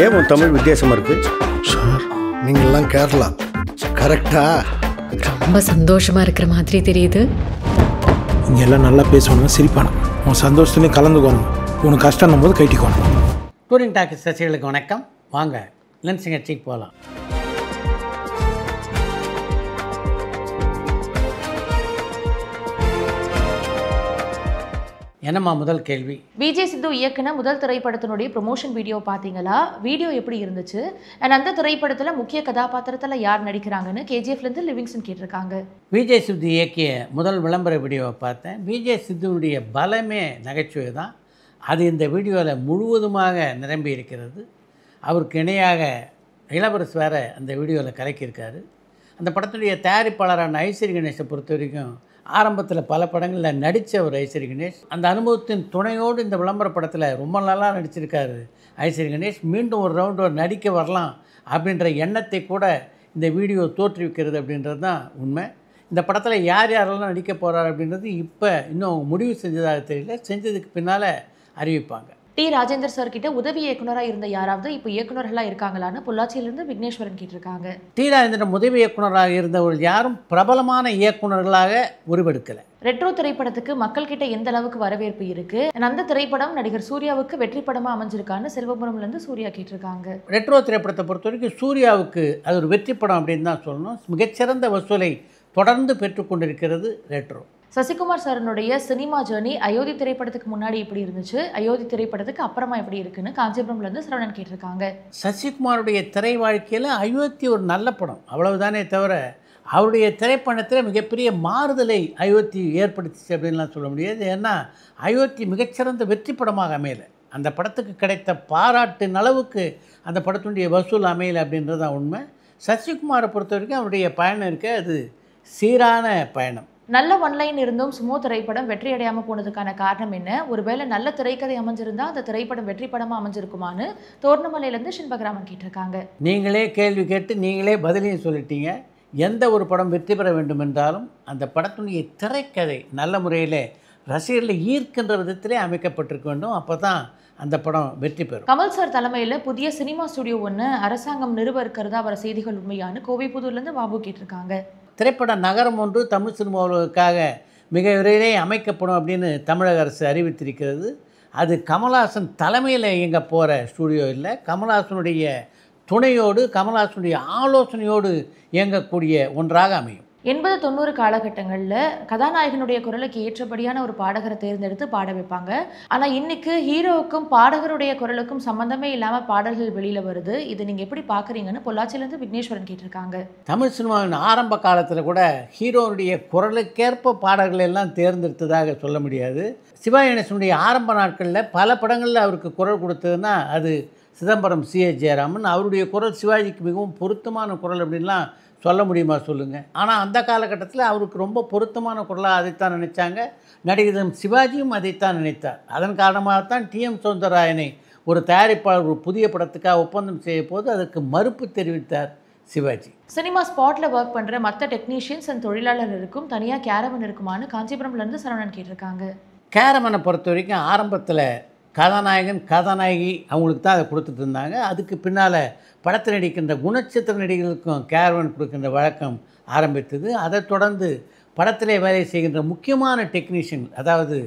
ஏன் உன் தமிழ் வித்தியாசமாக இருக்கு? சார் நீங்கள்லாம் கேரளா கரெக்டா? ரொம்ப சந்தோஷமா இருக்கிற மாதிரி தெரியுது. இங்கே எல்லாம் நல்லா பேசணும், சிரிப்பானும், உன் சந்தோஷத்துலேயும் கலந்துக்கணும், உனக்கு கஷ்டம் போது கைட்டிக்கணும். டூரிங் டாக்கிஸ் ரசிகர்களுக்கு வணக்கம். வாங்க லென்ஸ் நிகழ்ச்சிக்கு போகலாம். என்னம்மா முதல் கேள்வி? விஜய் சித்து இயக்குன முதல் திரைப்படத்தினுடைய ப்ரொமோஷன் வீடியோ பார்த்தீங்களா? வீடியோ எப்படி இருந்துச்சு? அண்ட் அந்த திரைப்படத்தில் முக்கிய கதாபாத்திரத்தில் யார் நடிக்கிறாங்கன்னு கேஜிஎஃப்லேருந்து லிவிங்ஸ்டன் கேட்டிருக்காங்க. விஜய் சித்து இயக்கிய முதல் விளம்பர வீடியோவை பார்த்தேன். விஜய் சித்துனுடைய பலமே நகைச்சுவை தான். அது இந்த வீடியோவில் முழுவதுமாக நிரம்பி இருக்கிறது. அவருக்கு இணையாக இளவரசு வேறு அந்த வீடியோவில் கலக்கியிருக்காரு. அந்த படத்துடைய தயாரிப்பாளரான ஐஸ்வரி கணேஷை பொறுத்த வரைக்கும் ஆரம்பத்தில் பல படங்களில் நடித்த ஒரு ஐஸ்வரி கணேஷ். அந்த அனுபவத்தின் துணையோடு இந்த விளம்பர படத்தில் ரொம்ப நல்லா நடிச்சிருக்காரு ஐஸ்வரி கணேஷ். மீண்டும் ஒரு ரவுண்டு நடிக்க வரலாம் அப்படின்ற எண்ணத்தை கூட இந்த வீடியோ தோற்றுவிக்கிறது அப்படின்றது தான் உண்மை. இந்த படத்தில் யார் யாரெல்லாம் நடிக்க போகிறார் அப்படின்றது இப்போ இன்னும் முடிவு செஞ்சதாக தெரியல. செஞ்சதுக்கு பின்னால் அறிவிப்பாங்க. டி ராஜேந்தர் சார் கிட்ட உதவி இயக்குனராக இருந்த யாராவது இப்போ இயக்குனர்களாக இருக்காங்களான்னு பொள்ளாச்சியிலிருந்து விக்னேஸ்வரன் கேட்டிருக்காங்க. டி ராஜேந்திரன் உதவி இயக்குனராக இருந்தவர்கள் யாரும் பிரபலமான இயக்குனர்களாக உருவெடுக்கலை. ரெட்ரோ திரைப்படத்துக்கு மக்கள் கிட்ட எந்த அளவுக்கு வரவேற்பு இருக்கு? அந்த திரைப்படம் நடிகர் சூர்யாவுக்கு வெற்றி படமா அமைஞ்சிருக்கான்னு செல்வபுரம்லேருந்து சூர்யா கேட்டிருக்காங்க. ரெட்ரோ திரைப்படத்தை பொறுத்த வரைக்கும் சூர்யாவுக்கு அது ஒரு வெற்றி படம் அப்படின்னு தான் சொல்லணும். மிகச்சிறந்த வசூலை தொடர்ந்து பெற்றுக்கொண்டிருக்கிறது ரெட்ரோ. சசிகுமார் சாரனுடைய சினிமா ஜேர்னி அயோத்தி திரைப்படத்துக்கு முன்னாடி எப்படி இருந்துச்சு, அயோத்தி திரைப்படத்துக்கு அப்புறமா எப்படி இருக்குன்னு காஞ்சிபுரம்லேருந்து சரவணன் கேட்டிருக்காங்க. சசிகுமாருடைய திரை வாழ்க்கையில் அயோத்தி ஒரு நல்ல படம், அவ்வளவுதானே தவிர அவருடைய திரைப்படத்தில் மிகப்பெரிய மாறுதலை அயோத்தி ஏற்படுத்திச்சு அப்படின்லாம் சொல்ல முடியாது. ஏன்னா அயோத்தி மிகச்சிறந்த வெற்றி படமாக அமையலை. அந்த படத்துக்கு கிடைத்த பாராட்டின் அளவுக்கு அந்த படத்தினுடைய வசூல் அமையலை அப்படின்றது தான் உண்மை. சசிகுமாரை பொறுத்த வரைக்கும் அவருடைய பயணம் இருக்க அது சீரான பயணம். நல்ல ஒன்லைன் இருந்தும் சுமோ திரைப்படம் வெற்றி அடையாமல் போனதுக்கான காரணம் என்ன? ஒருவேளை நல்ல திரைக்கதை அமைஞ்சிருந்தா அந்த திரைப்படம் வெற்றி படமாக அமைஞ்சிருக்குமான்னு தோர்ணமலையிலேருந்து ஷின்பகிராமன் கேட்டிருக்காங்க. நீங்களே கேள்வி கேட்டு நீங்களே பதிலையும் சொல்லிட்டீங்க. எந்த ஒரு படம் வெற்றி பெற வேண்டும் என்றாலும் அந்த படத்தினுடைய திரைக்கதை நல்ல முறையில் ரசிகர்களை ஈர்க்கின்ற விதத்திலே அமைக்கப்பட்டிருக்க வேண்டும். அப்போ தான் அந்த படம் வெற்றி பெறும். கமல் சார் தலைமையில் புதிய சினிமா ஸ்டுடியோ ஒன்று அரசாங்கம் நிறுவ இருக்கிறதா வர செய்திகள் உண்மையானு கோவைப்புதூர்லேருந்து பாபு கேட்டிருக்காங்க. திரைப்பட நகரம் ஒன்று தமிழ் சினிமாவுக்காக மிக விரைவிலே அமைக்கப்படும் அப்படின்னு தமிழக அரசு அறிவித்திருக்கிறது. அது கமல்ஹாசன் தலைமையில் இயங்க போகிற ஸ்டூடியோ இல்லை. கமல்ஹாசனுடைய துணையோடு கமல்ஹாசனுடைய ஆலோசனையோடு இயங்கக்கூடிய ஒன்றாக அமையும். 80-90 காலகட்டங்களில் கதாநாயகனுடைய குரலுக்கு ஏற்றபடியான ஒரு பாடகரை தேர்ந்தெடுத்து பாட வைப்பாங்க. ஆனால் இன்னைக்கு ஹீரோவுக்கும் பாடகருடைய குரலுக்கும் சம்மந்தமே இல்லாமல் பாடல்கள் வெளியில் வருது. இது நீங்கள் எப்படி பார்க்குறீங்கன்னு பொள்ளாச்சியிலேருந்து விக்னேஸ்வரன் கேட்டிருக்காங்க. தமிழ் சினிமாவின் ஆரம்ப காலத்தில் கூட ஹீரோனுடைய குரலுக்கேற்ப பாடல்கள் எல்லாம் தேர்ந்தெடுத்ததாக சொல்ல முடியாது. சிவாஜி கணேசனுடைய ஆரம்ப நாட்களில் பல படங்களில் அவருக்கு குரல் கொடுத்ததுன்னா அது சிதம்பரம் சி.ஏ. ஜெயராமன். அவருடைய குரல் சிவாஜிக்கு மிகவும் பொருத்தமான குரல் அப்படின்லாம் சொல்ல முடியுமா சொல்லுங்கள். ஆனால் அந்த காலகட்டத்தில் அவருக்கு ரொம்ப பொருத்தமான குரலாக அதைத்தான் நினைச்சாங்க. நடிகர் சிவாஜியும் அதைத்தான் நினைத்தார். அதன் காரணமாகத்தான் டி.எம். சௌந்தரராயனை ஒரு தயாரிப்பாளர் ஒரு புதிய படத்துக்காக ஒப்பந்தம் செய்ய போது அதற்கு மறுப்பு தெரிவித்தார் சிவாஜி. சினிமா ஸ்பாட்டில் ஒர்க் பண்ணுற மற்ற டெக்னீஷியன்ஸ் அண்ட் தொழிலாளர்களுக்கும் தனியாக கேரவன் இருக்குமான்னு காஞ்சிபுரம்லேருந்து சரவணன் கேட்டிருக்காங்க. கேரவனை பொறுத்த வரைக்கும் ஆரம்பத்தில் கதாநாயகன் கதாநாயகி அவங்களுக்கு தான் அதை கொடுத்துட்டு இருந்தாங்க. அதுக்கு பின்னால் படத்தில் நடிக்கின்ற குணச்சித்திர நடிகர்களுக்கும் கேரவன் கொடுக்கின்ற வழக்கம் ஆரம்பித்தது. அதை தொடர்ந்து படத்திலே வேலை செய்கின்ற முக்கியமான டெக்னீஷியன், அதாவது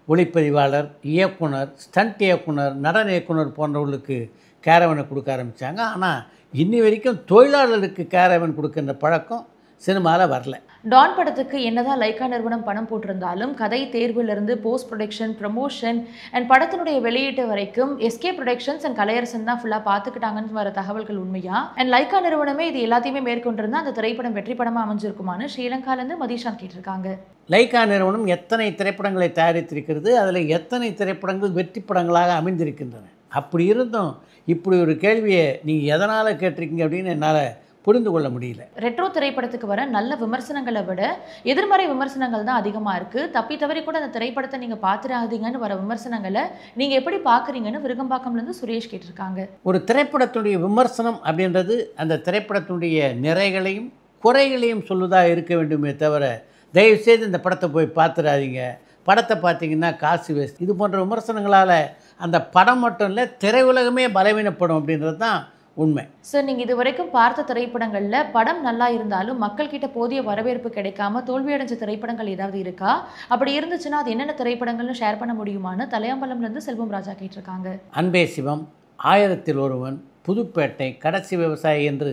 ஒளிப்பதிவாளர், இயக்குனர், ஸ்டண்ட் இயக்குனர், நடன இயக்குனர் போன்றவர்களுக்கு கேரவனை கொடுக்க ஆரம்பித்தாங்க. ஆனால் இன்னி வரைக்கும் தொழிலாளர்களுக்கு கேரவன் கொடுக்கின்ற பழக்கம் சினிமாவில் வரல. டான் படத்துக்கு என்னதான் லைக்கா நிறுவனம் பணம் போட்டிருந்தாலும் கதை தேர்விலிருந்து போஸ்ட் ப்ரொடக்ஷன், ப்ரமோஷன் அண்ட் படத்தினுடைய வெளியீட்டு வரைக்கும் எஸ்கே ப்ரொடக்ஷன்ஸ் அண்ட் கலையரசன் தான் ஃபுல்லாக பார்த்துக்கிட்டாங்கன்னு வர தகவல்கள் உண்மையா? அண்ட் லைக்கா நிறுவனமே இது எல்லாத்தையுமே மேற்கொண்டிருந்தால் அந்த திரைப்படம் வெற்றி படமாக அமைஞ்சிருக்குமான்னு ஸ்ரீலங்காலேருந்து மதிஷான் கேட்டிருக்காங்க. லைக்கா நிறுவனம் எத்தனை திரைப்படங்களை தயாரித்திருக்கிறது, அதில் எத்தனை திரைப்படங்கள் வெற்றி படங்களாக அமைந்திருக்கின்றன. அப்படி இருந்தும் இப்படி ஒரு கேள்வியை நீங்கள் எதனால் கேட்டிருக்கீங்க அப்படின்னு என்னால் புரிந்து கொள்ள முடியல. ரெட்ரோ திரைப்படத்துக்கு வர நல்ல விமர்சனங்களை விட எதிர்மறை விமர்சனங்கள் தான் அதிகமாக இருக்குது. தப்பி தவறி கூட அந்த திரைப்படத்தை நீங்கள் பார்த்துடாதீங்கன்னு வர விமர்சனங்களை நீங்கள் எப்படி பார்க்குறீங்கன்னு விருகம்பாக்கம்லேருந்து சுரேஷ் கேட்டிருக்காங்க. ஒரு திரைப்படத்துடைய விமர்சனம் அப்படின்றது அந்த திரைப்படத்துடைய நிறைகளையும் குறைகளையும் சொல்லுதாக இருக்க வேண்டுமே தவிர தயவுசெய்து இந்த படத்தை போய் பார்த்துடாதீங்க, படத்தை பார்த்தீங்கன்னா காசு வேஸ்ட், இது போன்ற விமர்சனங்களால் அந்த படம் மட்டும் இல்லை, திரையுலகமே பலவீனப்படும் அப்படின்றது தான் உண்மை. சார், நீங்கள் இது வரைக்கும் பார்த்த திரைப்படங்களில் படம் நல்லா இருந்தாலும் மக்கள்கிட்ட போதிய வரவேற்பு கிடைக்காம தோல்வியடைஞ்ச திரைப்படங்கள் ஏதாவது இருக்கா? அப்படி இருந்துச்சுன்னா அது என்னென்ன திரைப்படங்கள்னு ஷேர் பண்ண முடியுமான்னு தலையாம்பலம்லேருந்து செல்வம் ராஜா கேட்டிருக்காங்க. அன்பே சிவம், 1000ல் ஒருவன், புதுப்பேட்டை, கடைசி விவசாயி என்று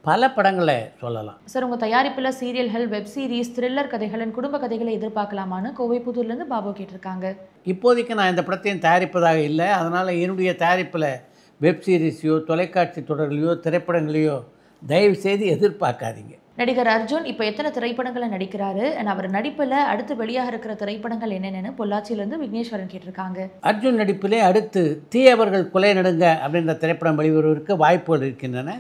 பல படங்களை சொல்லலாம். சார், உங்கள் தயாரிப்பில் சீரியல்கள், வெப் சீரிஸ், த்ரில்லர் கதைகளின் குடும்ப கதைகளை எதிர்பார்க்கலாமான்னு கோவைப்புதூர்லேருந்து பாபு கேட்டிருக்காங்க. இப்போதைக்கு நான் இந்த படத்தையும் தயாரிப்பதாக இல்லை. அதனால் என்னுடைய தயாரிப்பில் வெப் சீரிஸையோ தொலைக்காட்சி தொடர்களையோ திரைப்படங்களையோ தயவு செய்து எதிர்பார்க்காதீங்க. நடிகர் அர்ஜுன் இப்போ எத்தனை திரைப்படங்களை நடிக்கிறாரு? அவர் நடிப்பில் அடுத்து வெளியாக இருக்கிற திரைப்படங்கள் என்னென்னு பொள்ளாச்சியிலேருந்து விக்னேஸ்வரன் கேட்டிருக்காங்க. அர்ஜுன் நடிப்பிலே அடுத்து தீயவர்கள் கொலை நடுங்க அப்படின்ற திரைப்படம் வெளிவருவதற்கு வாய்ப்புகள் இருக்கின்றன.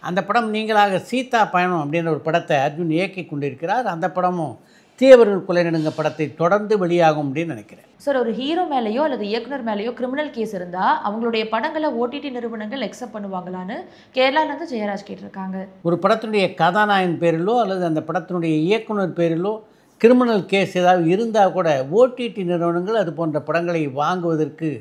அந்த படம் நீங்களாக சீதா பயணம் அப்படின்ற ஒரு படத்தை அர்ஜுன் இயக்கி கொண்டிருக்கிறார். அந்த படமும் தீயவர்கள் கொலை நடுங்க படத்தை தொடர்ந்து வெளியாகும் அப்படின்னு நினைக்கிறேன். சார், ஒரு ஹீரோ மேலேயோ அல்லது இயக்குனர் மேலேயோ கிரிமினல் கேஸ் இருந்தால் அவங்களுடைய படங்களை ஓடிடி நிறுவனங்கள் அக்செப்ட் பண்ணுவாங்களான்னு கேரளாலேருந்து ஜெயராஜ் கேட்டிருக்காங்க. ஒரு படத்தினுடைய கதாநாயகன் பேரிலோ அல்லது அந்த படத்தினுடைய இயக்குனர் பேரிலோ கிரிமினல் கேஸ் ஏதாவது இருந்தால் கூட ஓடிடி நிறுவனங்கள் அது போன்ற படங்களை வாங்குவதற்கு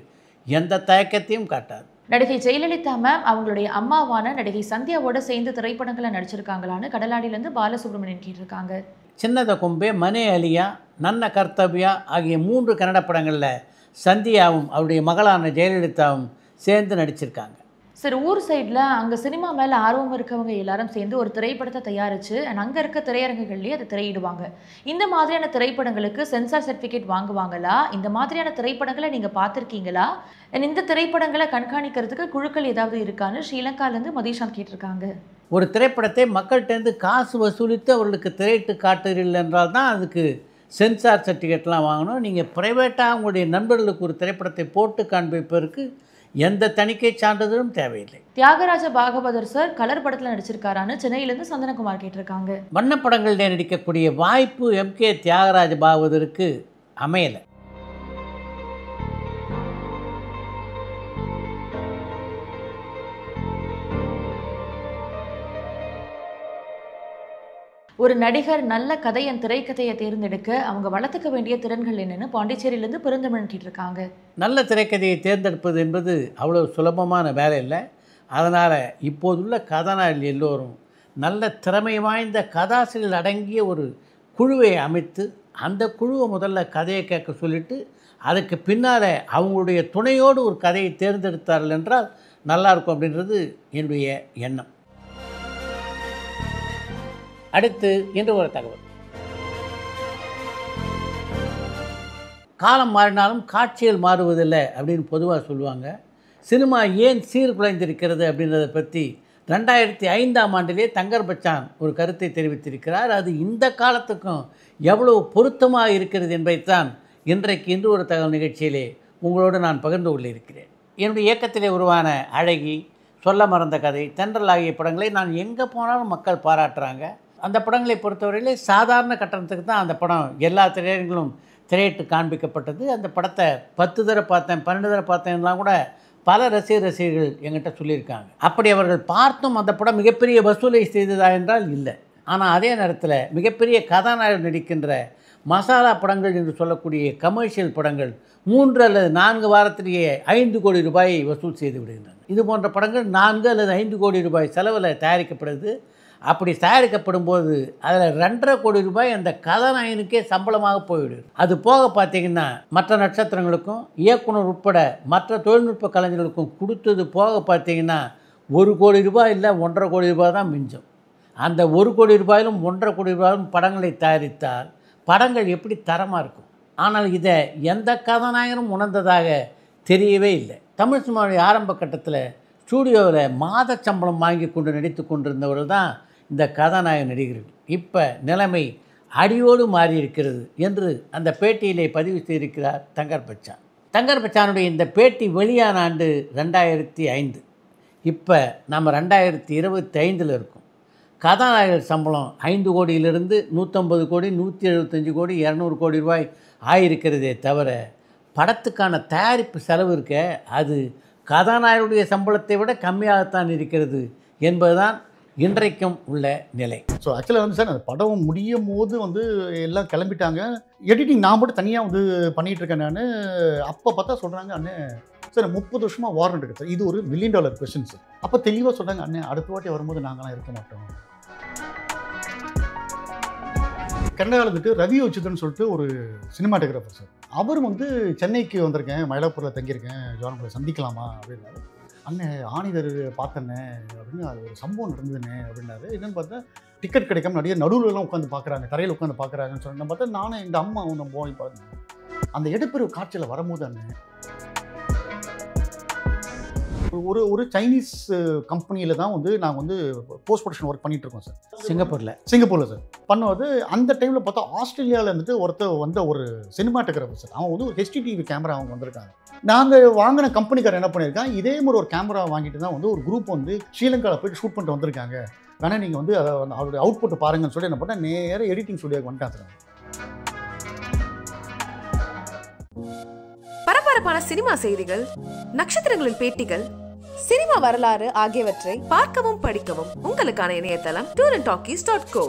எந்த தயக்கத்தையும் காட்டாது. நடிகை ஜெயலலிதா மேம் அவங்களுடைய அம்மாவான நடிகை சந்தியாவோட சேர்ந்து திரைப்படங்களை நடிச்சிருக்காங்களான்னு கடலாடியிலேருந்து பாலசுப்ரமணியன் கேட்டிருக்காங்க. சின்னத கொம்பே, மனே அலியா, நன்ன கர்த்தவ்யா ஆகிய 3 கன்னட படங்களில் சந்தியாவும் அவருடைய மகளான ஜெயலலிதாவும் சேர்ந்து நடிச்சிருக்காங்க. சார், ஊர் சைடில் அங்கே சினிமா மேலே ஆர்வம் இருக்கவங்க எல்லாரும் சேர்ந்து ஒரு திரைப்படத்தை தயாரித்து அங்கே இருக்க திரையரங்குகள்லேயே அதை திரையிடுவாங்க. இந்த மாதிரியான திரைப்படங்களுக்கு சென்சார் சர்டிஃபிகேட் வாங்குவாங்களா? இந்த மாதிரியான திரைப்படங்களை நீங்கள் பார்த்துருக்கீங்களா? இந்த திரைப்படங்களை கண்காணிக்கிறதுக்கு குழுக்கள் ஏதாவது இருக்கான்னு ஸ்ரீலங்காலேருந்து மதிஷாந்த் கேட்டிருக்காங்க. ஒரு திரைப்படத்தை மக்கள்கிட்டேருந்து காசு வசூலித்து அவர்களுக்கு திரையிட்டு காட்டுறீர்கள் என்றால் தான் அதுக்கு சென்சார் சர்டிஃபிகேட்லாம் வாங்கணும். நீங்கள் ப்ரைவேட்டாக உங்களுடைய நண்பர்களுக்கு ஒரு திரைப்படத்தை போட்டு காண்பிப்பதற்கு எந்த தணிக்கை சான்றிதழும் தேவையில்லை. தியாகராஜ பாகவதர் சார் கலர் படத்தில் நடிச்சிருக்காரான்னு சென்னையிலேருந்து சந்தனகுமார் கேட்டிருக்காங்க. வண்ணப்படங்களிலே நடிக்கக்கூடிய வாய்ப்பு MK தியாகராஜ பாகவதருக்கு அமையலை. ஒரு நடிகர் நல்ல கதையின் திரைக்கதையை தேர்ந்தெடுக்க அவங்க வளர்த்துக்க வேண்டிய திறன்கள் என்னன்னு பாண்டிச்சேரியிலேருந்து பெருந்தமிழன் கேட்டிருக்காங்க. நல்ல திரைக்கதையை தேர்ந்தெடுப்பது என்பது அவ்வளோ சுலபமான வேலை இல்லை. அதனால் இப்போதுள்ள கதாநாயகர்கள் எல்லோரும் நல்ல திறமை வாய்ந்த கதாசிரியர்கள் அடங்கிய ஒரு குழுவை அமைத்து அந்த குழுவை முதல்ல கதையை கேட்க சொல்லிவிட்டு அதுக்கு பின்னால் அவங்களுடைய துணையோடு ஒரு கதையை தேர்ந்தெடுத்தார்கள் என்றால் நல்லாயிருக்கும் அப்படின்றது என்னுடைய எண்ணம். அடுத்து இன்று ஒரு தகவல். காலம் மாறினாலும் காட்சிகள் மாறுவதில்லை அப்படின்னு பொதுவாக சொல்லுவாங்க. சினிமா ஏன் சீர்குலைந்திருக்கிறது அப்படின்றத பற்றி 2005ஆம் ஆண்டிலே தங்கர் பச்சான் ஒரு கருத்தை தெரிவித்திருக்கிறார். அது இந்த காலத்துக்கும் எவ்வளவு பொருத்தமாக இருக்கிறது என்பதைத்தான் இன்றைக்கு இன்று ஒரு தகவல் நிகழ்ச்சியிலே உங்களோடு நான் பகிர்ந்து கொண்டிருக்கிறேன். என்னுடைய இயக்கத்திலே உருவான அழகி, சொல்ல மறந்த கதை, தென்றல் ஆகிய படங்களை நான் எங்கே போனாலும் மக்கள் பாராட்டுறாங்க. அந்த படங்களை பொறுத்தவரையிலே சாதாரண கட்டணத்துக்கு தான் அந்த படம் எல்லா திரையரங்களும் திரையிட்டு காண்பிக்கப்பட்டது. அந்த படத்தை 10 தடவை பார்த்தேன், 12 தடவை பார்த்தேன்லாம் கூட பல ரசிகர்கள் எங்கிட்ட சொல்லியிருக்காங்க. அப்படி அவர்கள் பார்த்தும் அந்த படம் மிகப்பெரிய வசூலை செய்ததா என்றால் இல்லை. ஆனால் அதே நேரத்தில் மிகப்பெரிய கதாநாயகர் நடிக்கின்ற மசாலா படங்கள் என்று சொல்லக்கூடிய கமர்ஷியல் படங்கள் 3 அல்லது 4 வாரத்திலேயே 5 கோடி ரூபாயை வசூல் செய்து விடுகின்றன. இது போன்ற படங்கள் 4 அல்லது 5 கோடி ரூபாய் செலவில் தயாரிக்கப்படுது. அப்படி தயாரிக்கப்படும் போது அதில் 2.5 கோடி ரூபாய் அந்த கதாநாயகனுக்கே சம்பளமாக போய்விடுது. அது போக பார்த்தீங்கன்னா மற்ற நட்சத்திரங்களுக்கும் இயக்குனர் உட்பட மற்ற தொழில்நுட்ப கலைஞர்களுக்கும் கொடுத்தது போக பார்த்தீங்கன்னா 1 கோடி ரூபாய் இல்லை 1.5 கோடி ரூபாய் தான் மிஞ்சும். அந்த 1 கோடி ரூபாயிலும் 1.5 கோடி ரூபாயிலும் படங்களை தயாரித்தால் படங்கள் எப்படி தரமாக இருக்கும். ஆனால் இதை எந்த கதாநாயகனும் உணர்ந்ததாக தெரியவே இல்லை. தமிழ் சினிமாவுடைய ஆரம்ப கட்டத்தில் ஸ்டூடியோவில் மாத சம்பளம் வாங்கி கொண்டு நடித்து கொண்டிருந்தவர்கள் தான் இந்த கதாநாயக நடிகர்கள். இப்போ நிலைமை அடியோடு மாறி இருக்கிறது என்று அந்த பேட்டியிலே பதிவு செய்திருக்கிறார் தங்கர் பச்சான். தங்கர் பச்சானுடைய இந்த பேட்டி வெளியான ஆண்டு 2005. இப்போ நம்ம 2025 இருக்கோம். கதாநாயகர் சம்பளம் 5 கோடியிலிருந்து 150 கோடி, 175 கோடி, 200 கோடி ரூபாய் ஆகியிருக்கிறதே தவிர படத்துக்கான தயாரிப்பு செலவு இருக்க அது கதாநாயகருடைய சம்பளத்தை விட கம்மியாகத்தான் இருக்கிறது என்பதுதான் இன்றைக்கும் உள்ள நிலை. ஸோ ஆக்சுவலாக வந்து சார் அந்த படம் முடியும் போது வந்து எல்லாம் கிளம்பிட்டாங்க. எடிட்டிங் நான் மட்டும் தனியாக வந்து பண்ணிகிட்டு இருக்கேன். நான் அப்போ பார்த்தா சொல்கிறாங்க, அண்ணே சார் 30 வருஷமாக வாரண்ட் இருக்குது சார், இது ஒரு $1 மில்லியன் கொஸ்டின் சார். அப்போ தெளிவாக சொன்னாங்க, அண்ணே அடுத்த வாட்டி வரும்போது நாங்களாம் இருக்க மாட்டோம். கனடாவில் இருந்துட்டு ரவி அச்சுதன் சொல்லிட்டு ஒரு சினிமாட்டோகிராஃபர் சார், அவர் வந்து சென்னைக்கு வந்திருக்கேன், மயிலாப்பூரில் தங்கியிருக்கேன், ஜானபுரம் சந்திக்கலாமா அப்படின்னாரு. அண்ணன் ஆணிதர் பார்த்தண்ணே அப்படின்னு, அது ஒரு சம்பவம் நடந்ததுண்ணே அப்படின்னாரு. என்னென்னு பார்த்தா டிக்கெட் கிடைக்காம நிறைய நடுவுலலாம் உட்காந்து பார்க்குறாங்க, தரையில் உட்காந்து பார்க்குறாங்கன்னு சொன்னேன். பார்த்தா நானும் எங்கள் அம்மாவும் நம்ம போய் பார்த்தேன். அந்த இடப்பெரு காட்சியில் வரும்போது அண்ணன் ஒரு சைனீஸ் கம்பெனியில் தான் வந்து நாங்கள் வந்து போஸ்ட் ப்ரொடக்ஷன் ஒர்க் பண்ணிட்டு இருக்கோம் சார், சிங்கப்பூரில் சார். பண்ணுவது அந்த டைமில் பார்த்தா ஆஸ்திரேலியாவில் இருந்துட்டு வந்த ஒரு சினிமாட்டோகிராஃபர் சார், அவன் வந்து ஒரு HDTV கேமரா அவங்க வந்திருக்காங்க. நாங்கள் வாங்கின கம்பெனிக்காரர் என்ன பண்ணியிருக்காங்க, இதே மாதிரி ஒரு கேமரா வாங்கிட்டு தான் வந்து ஒரு குரூப் வந்து ஸ்ரீலங்காவில் போயிட்டு ஷூட் பண்ணிட்டு வந்திருக்காங்க, வேணா நீங்கள் வந்து அதை அவருடைய அவுட்புட் பாருங்கன்னு சொல்லி என்ன பண்ணால் நேராக எடிட்டிங் ஸ்டுடியோக்கு வந்துட்டாங்க சார். பரபரப்பான சினிமா செய்திகள், நட்சத்திரங்களின் பேட்டிகள், சினிமா வரலாறு ஆகியவற்றை பார்க்கவும் படிக்கவும் உங்களுக்கான இணையதளம் tourantalkies.co.